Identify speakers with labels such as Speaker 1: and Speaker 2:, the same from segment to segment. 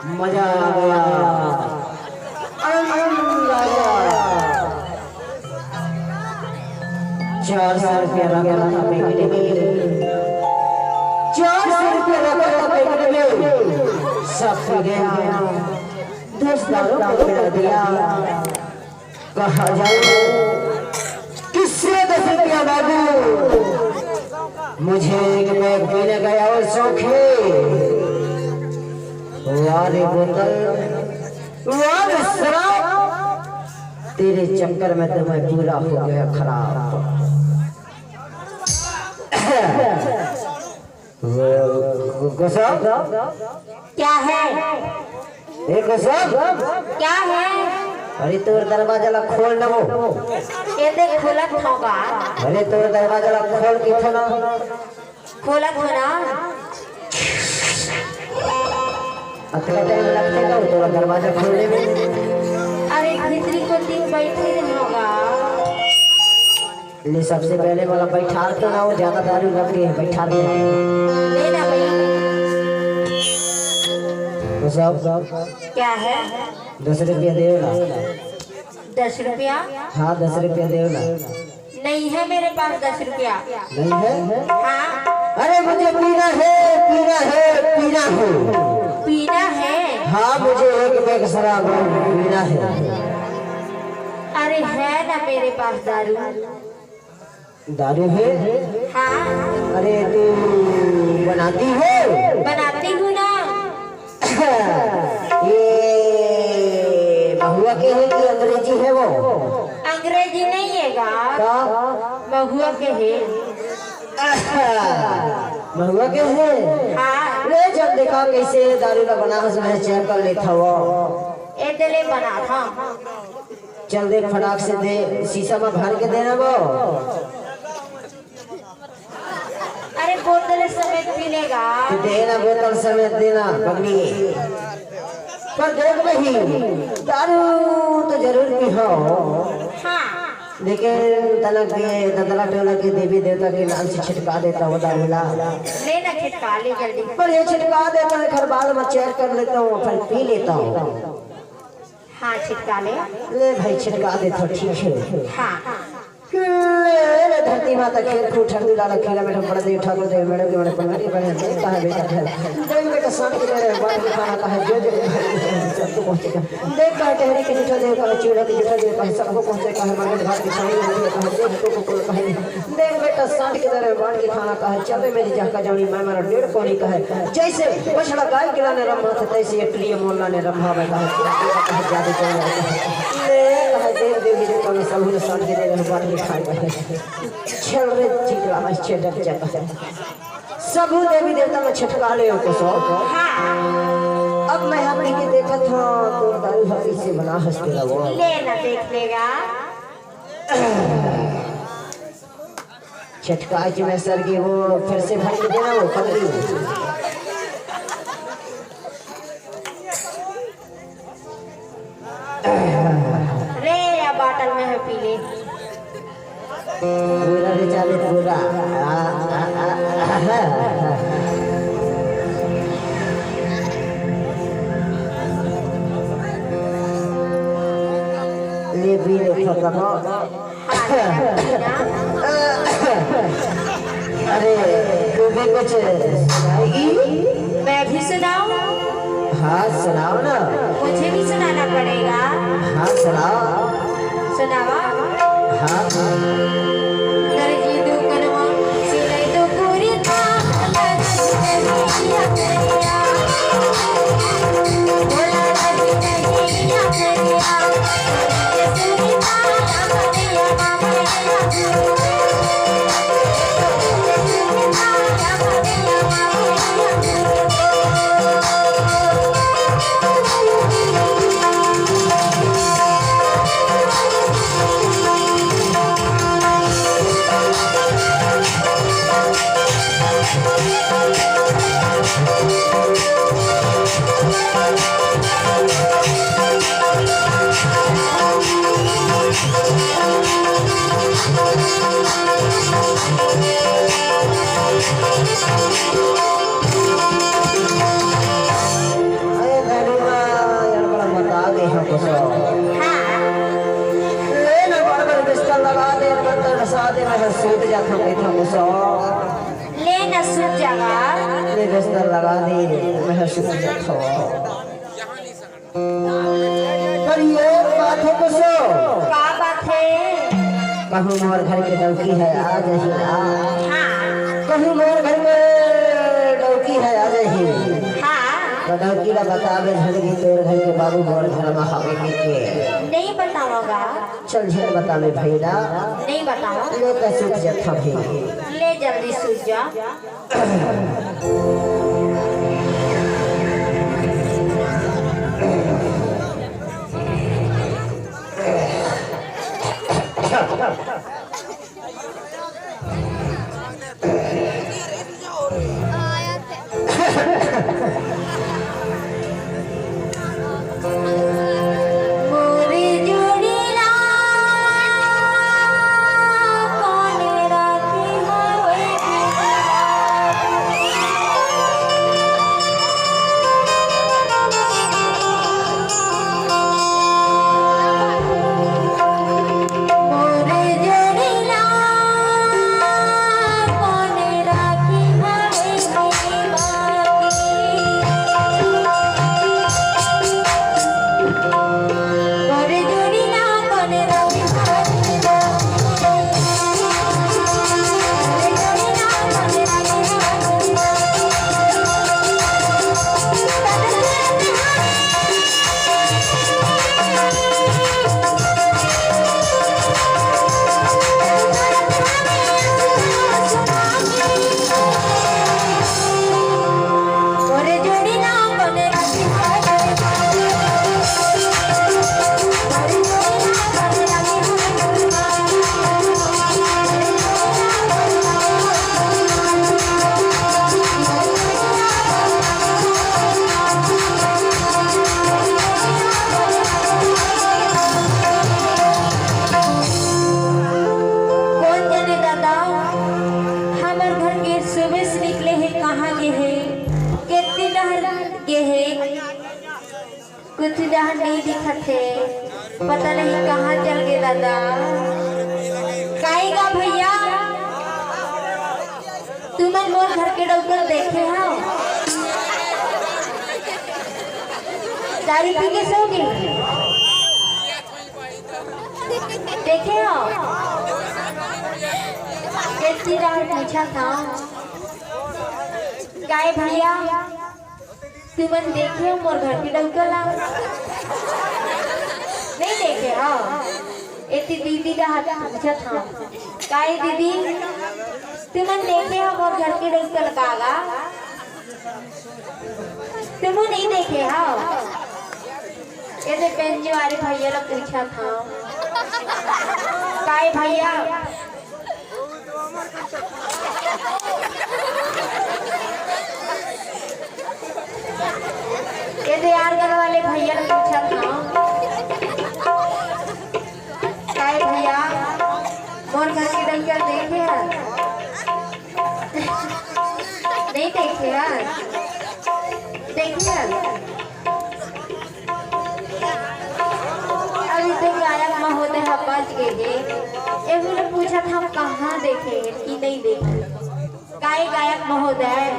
Speaker 1: मजा आ गया, आनंद आ गया। 400 रुपया रखा था पैकेट में, 400 रुपया रखा था पैकेट में, सब पी गया। दोस्तों को मिला दिया, कहा जाऊं किससे 10 रुपया मांगू? मुझे एक बैग पीने गया और सौखे वाले बोतल वाले शराब, तेरे चक्कर में तो मैं पूरा हो गया खराब।
Speaker 2: क्या है? क्या है?
Speaker 1: अरे तोर दरवाजा ला खोल ना वो,
Speaker 2: ये देख खोलत होगा।
Speaker 1: अरे तोर दरवाजा ला खोल के ना,
Speaker 2: खोलत हो ना।
Speaker 1: अतला टाइम लगेगा तो दरवाजा खोलने में।
Speaker 2: अरे भीतरी को दिन बैठे होगा।
Speaker 1: ले सबसे पहले वाला बैठा तो ना, वो ज्यादा दारू रख के बैठा दे।
Speaker 2: ले ना भाई।
Speaker 1: तो सब
Speaker 2: क्या है?
Speaker 1: 10 रुपया दे ना।
Speaker 2: 10 रुपया?
Speaker 1: हाँ 10 रुपया दे ना।
Speaker 2: नहीं है मेरे पास 10 रुपया।
Speaker 1: नहीं है?
Speaker 2: हाँ।
Speaker 1: अरे मुझे पीना है, पीना है, पीना है।
Speaker 2: पीना है?
Speaker 1: हाँ मुझे एक बैग शराब पीना है।
Speaker 2: अरे है ना मेरे पास दारू।
Speaker 1: दारू है?
Speaker 2: हाँ।
Speaker 1: अरे तू बनाती है?
Speaker 2: बनाती हूँ ना।
Speaker 1: ये महुआ के है कि अंग्रेजी है वो?
Speaker 2: अंग्रेजी नहीं है गा, महुआ के है।
Speaker 1: महुआ के है?
Speaker 2: हाँ।
Speaker 1: ले जब देखा कैसे दारू का बना है, चेक कर लेता वो।
Speaker 2: ए दिले बना था।
Speaker 1: चल देख फटाक से दे, शीशा में भर के देना वो।
Speaker 2: अरे बोतल समेत पीलेगा।
Speaker 1: देना बोतल समेत देना पगली। पर देख भाई दारू तो जरूर पी हो।
Speaker 2: हाँ।
Speaker 1: लेकिन तलक के ददला टोला के देवी देवता के नाम से छिटका देता वो दारू ला।
Speaker 2: ले ना छिटका ले जल्दी।
Speaker 1: पर ये छिटका देता है, घर बाल में चेक कर लेता हूँ, फिर पी लेता हूँ।
Speaker 2: हाँ छिटका ले।
Speaker 1: ले भाई छिटका दे तो ठीक है।
Speaker 2: हाँ।
Speaker 1: ले धरती माता खेल खूब ठंडी लाला खेला बैठा बड़ा देव ठाकुर देव मेरे के बड़े पगड़ी बने देखता है बेटा खेल देख बेटा शाम के मेरे बात के खाना का है जो सब तो पहुंचेगा। देख का टहरी के जूठा देव का चूड़ा के जूठा देव का सबको पहुंचेगा है मगर भात की छाई में का है देख को कहे देख बेटा शाम के मेरे बात के खाना का है चले मेरी जाका जानी मैं मेरा 1.5 कोनी का है। जैसे बछड़ा गाय गिराने रम्भा था तैसे ये प्रिय मोहल्ला ने रम्भा बैठा है ज्यादा कोई ले देव देवी देवता में सब शाम के देव बात के खाए चल रे चिकला में छेड़क जाता है सब देवी देवता में छिटका ले को सो। अब मैं यहाँ पी के देखा था तो दारू हल्दी से बना हंसते रहो।
Speaker 2: ले ना देख लेगा।
Speaker 1: छिटका के मैं सर के वो फिर से भर के देना वो पगड़ी।
Speaker 2: रे या बाटल में है पी ले।
Speaker 1: पूरा रे चाले पूरा ले भी देखो कहो। अरे तू भी कुछ सुनाएगी?
Speaker 2: मैं भी सुनाऊं?
Speaker 1: हाँ सुनाओ ना।
Speaker 2: मुझे भी सुनाना पड़ेगा।
Speaker 1: हाँ सुनाओ।
Speaker 2: सुनावा?
Speaker 1: हाँ
Speaker 2: दर्जी दुकनवा सिलाई तो पूरी था लगा करिया बोला लगी नहीं या करिया ये सुनी था या मामा
Speaker 1: कहे सूत जाता बैठा मुसो
Speaker 2: ले न सूत जागा
Speaker 1: ले बिस्तर लगा दे मैं सूत जाता पर ये बात है मुसो
Speaker 2: का बात है
Speaker 1: कहूँ मोर घर के डौकी है आ जाही
Speaker 2: हाँ
Speaker 1: कहूँ मोर घर में डौकी है आ जाही
Speaker 2: हाँ
Speaker 1: तो डौकी ला बतावे झलगी तोर घर के बाबू मोर घर में हवे के
Speaker 2: नहीं बताओगा
Speaker 1: चल झल बतावे भैया
Speaker 2: नहीं बताओ
Speaker 1: ले के सूत जाता भाई
Speaker 2: ले जल्दी सूत जा कुछ जहाँ नहीं दिखत है पता नहीं कहाँ चल गए दादा काहेगा भैया तुम मोर घर के डॉक्टर देखे हो दारू पी के सो गए देखे हो कैसी राह पूछा था काय भैया तुमन देखे हो मोर घर की डौकला नहीं देखे हो इतनी दीदी का हाथ पूछा था काय दीदी तुमन देखे हो मोर घर की डौकल कागा तुम नहीं देखे हो ये पेंजी वाले भैया ने पूछा था काय भैया ये आर्गन वाले भैया ने पूछा था काय भैया मोर घर की डंकर देखे हैं नहीं देखे हैं देखिए अभी तो गायक महोदय बच गए एक ने पूछा था हम कहाँ देखे कि नहीं देखे काय गायक महोदय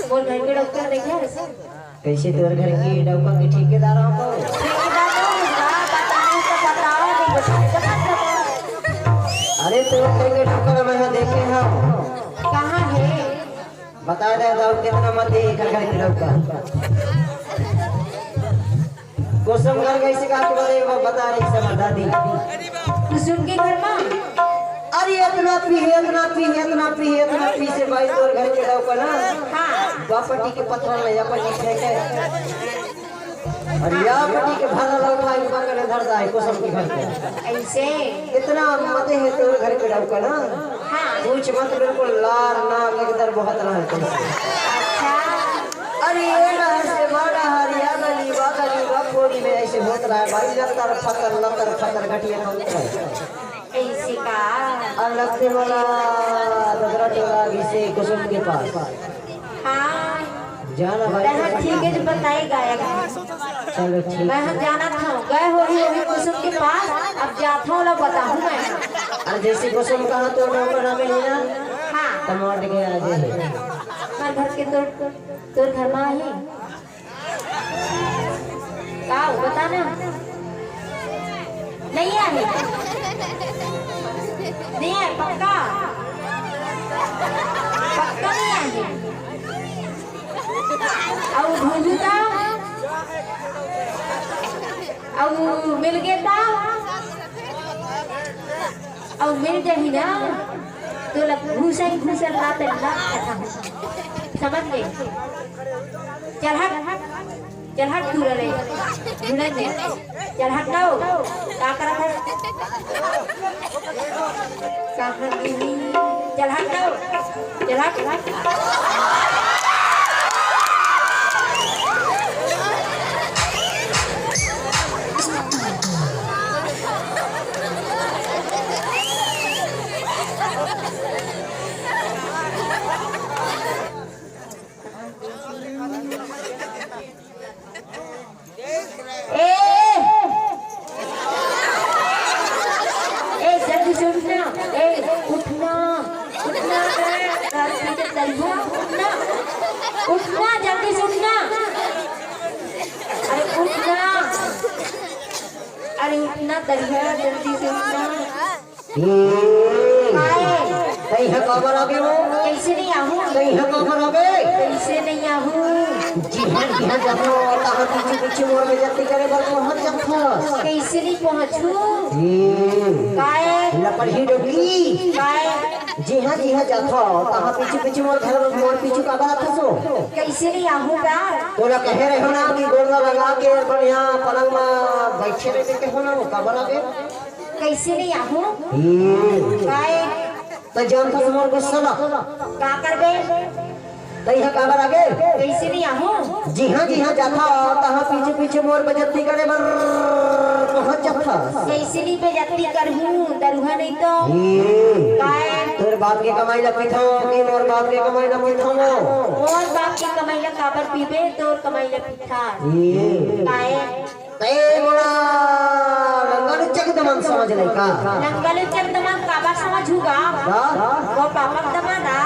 Speaker 2: मोर घर के डॉक्टर देखे
Speaker 1: कैसे तोर घर की डौका के ठेकेदार हो अरे तोर घर के डौका मैं देखे हो
Speaker 2: कहाँ है
Speaker 1: बता दे दाऊ कितना मत दे घर के डौका कोसम घर कैसे का तू बता रही सब बता दी
Speaker 2: कुसुम के घर में
Speaker 1: अरे इतना पी से भाई तोर घर के डौका ना
Speaker 2: हाँ
Speaker 1: बापटी के पत्थर में यापटी फेंके और यापटी के भाला उठा के पकड़ धर जाए कोसम के घर पे
Speaker 2: ऐसे
Speaker 1: इतना मत है तोर घर के डौका ना
Speaker 2: हाँ
Speaker 1: कुछ मत बिल्कुल लार नाक एकदर बहुत रहा है तुमसे
Speaker 2: अच्छा
Speaker 1: अरे ये नहर से बड़ा हरिया गली बापोरी में ऐसे होत रहा है भाई लतर फतर घटिया होता है
Speaker 2: ऐसे का
Speaker 1: और लगते वाला ददरा टोला से कुसुम के पास
Speaker 2: हाँ
Speaker 1: जाना भाई
Speaker 2: ठीक है जो बताए गायक
Speaker 1: चलो ठीक
Speaker 2: मैं हम जाना था गए हो कुसुम के पास अब जाता हूँ बताऊँ मैं
Speaker 1: और जैसे कुसुम कहा तो नौकर हमें लेना
Speaker 2: हाँ
Speaker 1: टमाटर के आगे है
Speaker 2: हमारे घर के तोर घर में है का बताना नहीं है नहीं है पक्का पक्का नहीं है और भूलता और मिल गया और मिल जाही ना तो लग घुसा लाते समझ गए चल हट दूर रहे जुड़े ने चल हट ना क्या करा था कहाँ चल हट ना चल हट उठना जल्दी से उठना अरे उठना अरे उठना दरिया जल्दी से उठना
Speaker 1: कहीं है कबर आगे वो
Speaker 2: कैसे नहीं आहूँ
Speaker 1: कहीं है कबर आगे
Speaker 2: कैसे नहीं आहूँ
Speaker 1: जी हाँ जब ताहा पीछे पीछे मोड़ में जल्दी करे बल पहुंच जाता
Speaker 2: कैसे नहीं पहुंचूं काय
Speaker 1: लपड़ी डोगी
Speaker 2: काय
Speaker 1: जी हाँ जाता ताहा पीछे पीछे मोड़ घर मोड़ पीछे का बात है सो
Speaker 2: कैसे नहीं आहूँ का
Speaker 1: तो ना कह रहे हो ना कि गोलना लगा के बढ़िया पलंग में बैठे रहते के हो ना कबर आगे
Speaker 2: कैसे नहीं आहूँ काय
Speaker 1: तो जानता हूँ मोर गुस्सा ना
Speaker 2: का करबे
Speaker 1: तई है काबर आगे
Speaker 2: कैसे नहीं आहूँ
Speaker 1: जी हाँ जाता ताहा पीछे पीछे मोर बजती करे बर पहुंच जाता
Speaker 2: कैसे नहीं बेजती करहूँ दरुहा नहीं तो काय
Speaker 1: तोर बाप के कमाई ला पीठो कि मोर बाप के कमाई ला पीठो
Speaker 2: और बाप की कमाई ला काबर पीबे तोर कमाई ला पीठा काय
Speaker 1: ते मोला लंगल चक दमन समझ नहीं का
Speaker 2: लंगल चक दमन काबर समझूगा वो पापा दमाना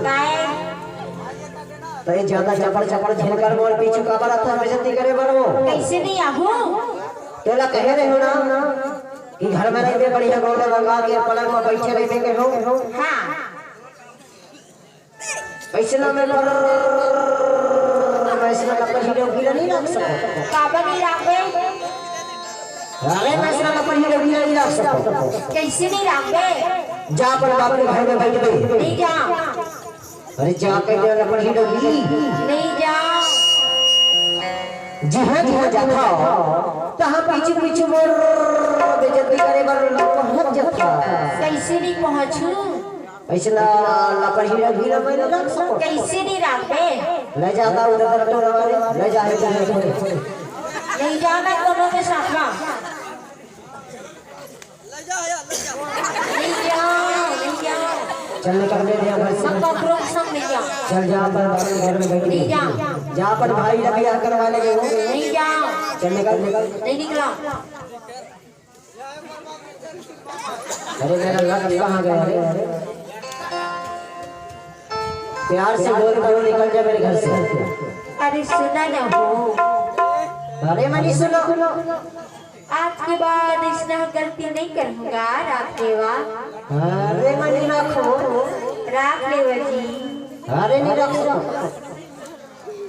Speaker 2: काय
Speaker 1: ते ज्यादा चपड़ झेलकर मोर पीछे काबर आता बेइज्जती करे बरो
Speaker 2: कैसे नहीं आहूँ
Speaker 1: तोला कह रहे हो ना कि घर में रहते बढ़िया गोला लगा के पलंग में बैठे रहते के हो
Speaker 2: हाँ
Speaker 1: पैसा में पर पैसा का पहिरे गिरा नहीं रख सको
Speaker 2: काबर नहीं राखे
Speaker 1: अरे पैसा का पहिरे गिरा नहीं रख सको
Speaker 2: कैसे नहीं राखे
Speaker 1: जा पर बाप के घर में बैठ गई
Speaker 2: नहीं जा
Speaker 1: अरे जा के ना पहिरे गी
Speaker 2: नहीं जा
Speaker 1: जी हाँ जाता तहाँ पीछे मोर बेइज्जती करे बर पहुंच जाता
Speaker 2: कैसे नहीं पहुँचूं
Speaker 1: ऐसे ना पहिरे गिरा में रख सको
Speaker 2: कैसे नहीं राखे
Speaker 1: ले जाता उधर तो ले जाए
Speaker 2: नहीं जाना दोनों के साथ में नहीं जाओ
Speaker 1: चल निकल दे दिया घर से
Speaker 2: संग नहीं जाओ
Speaker 1: चल जा पर घर में बैठ
Speaker 2: नहीं जा
Speaker 1: जा पर भाई का ब्याह करवाने के हो
Speaker 2: नहीं जाओ
Speaker 1: चल निकल
Speaker 2: नहीं निकला
Speaker 1: अरे मेरा लग कहाँ गया रे प्यार से बोल बोल निकल जा मेरे घर से
Speaker 2: अरे सुना ना हो
Speaker 1: अरे मनी सुनो
Speaker 2: आज के बाद इसने गलती नहीं करूँगा राख लेवा
Speaker 1: अरे मनी रखो
Speaker 2: राख लेवा जी
Speaker 1: अरे नहीं रखो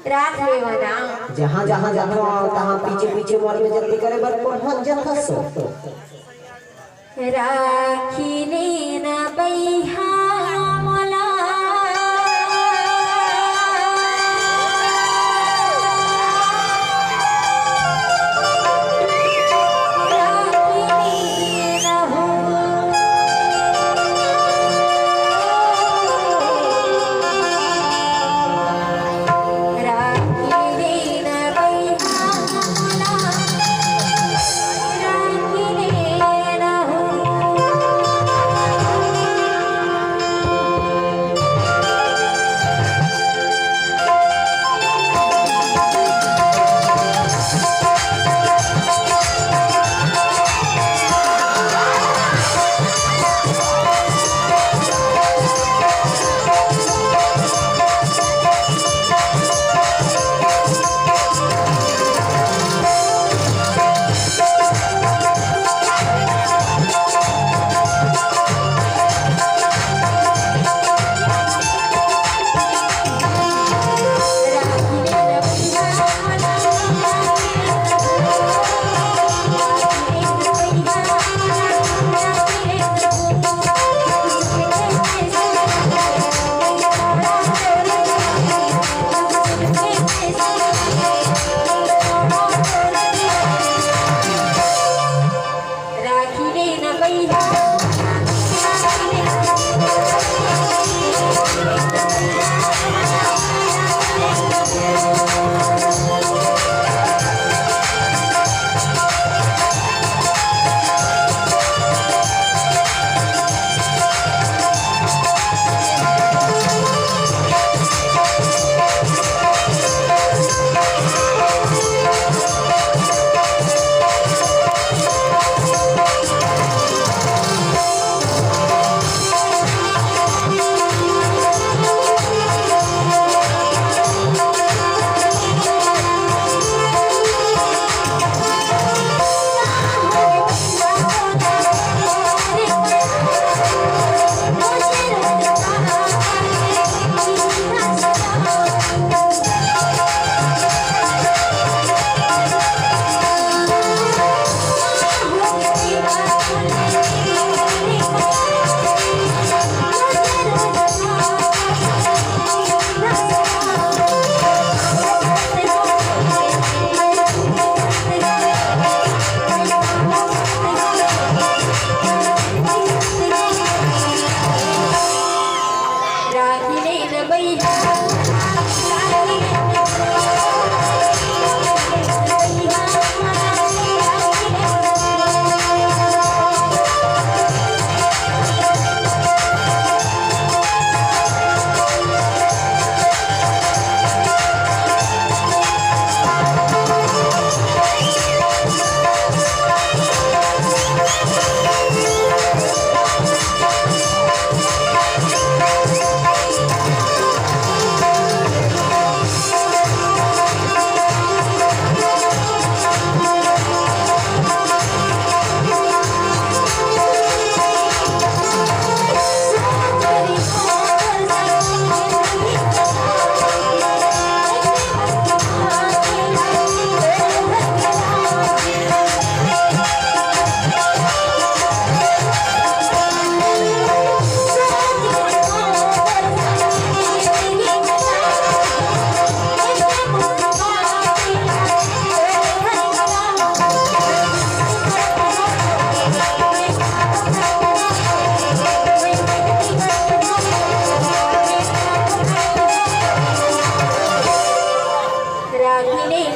Speaker 2: राख लेवा ना
Speaker 1: जहाँ जाता तहाँ पीछे मोर में जल्दी करे बर पहुंच जाता सो
Speaker 2: राखी लेना बैहा मोला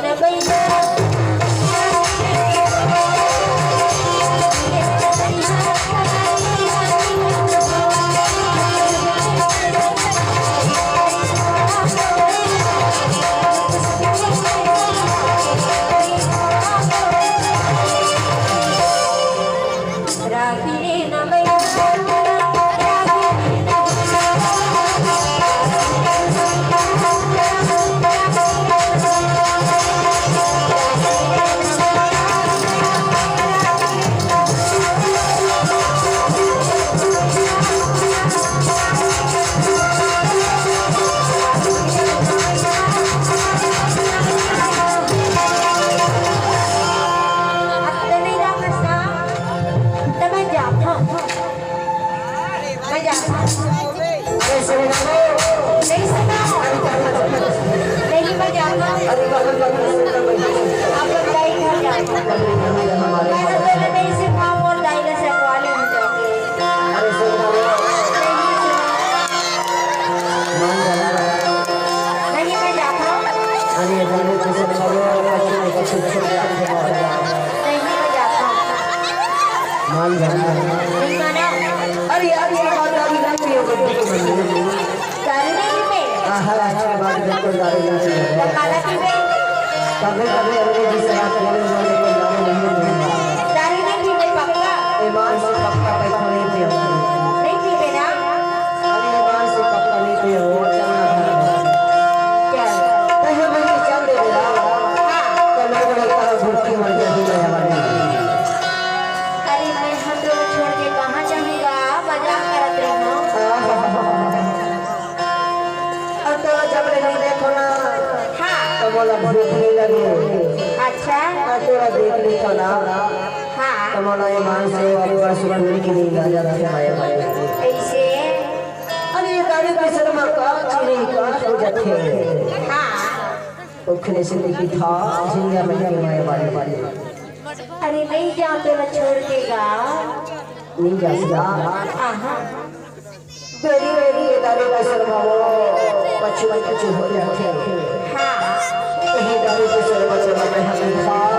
Speaker 2: न भैया
Speaker 1: अरे यार ये बात दादी नहीं होगी कभी कभी अपने जिस तरह बोलने वाले को नाम नहीं मिलता ईमान से पक्का पैसा नहीं पिया अरे ईमान से पक्का नहीं पिया वो चलना था तो मैं चल दे रहा तो मैं बड़े तरह भूखी मर जाती है हमारी
Speaker 2: अरे मैं हम लोग छोड़ के कहाँ जाऊंगा मजाक करते हो
Speaker 1: और तो जब नहीं देखो ना तो बोला भूख नहीं लगी
Speaker 2: अच्छा
Speaker 1: और तेरा देख ली तो ना
Speaker 2: हाँ
Speaker 1: तो बोला ईमान से ऊपर सुबह की नींद आ जाती है माया माया
Speaker 2: ऐसे
Speaker 1: अरे ये दादी की शर्मा का चीनी का हो जाते हैं
Speaker 2: हाँ
Speaker 1: उखने से लिखी था झिंगा में के माया वाले वाले
Speaker 2: अरे नहीं जाते ना छोड़ के गाँव
Speaker 1: नहीं जा सका
Speaker 2: आहा
Speaker 1: तेरी मेरी ये दादी की शर्मा वो पछुआ पछू हो जाते हैं
Speaker 2: हाँ
Speaker 1: यही दादी की शर्मा से मैं हमें था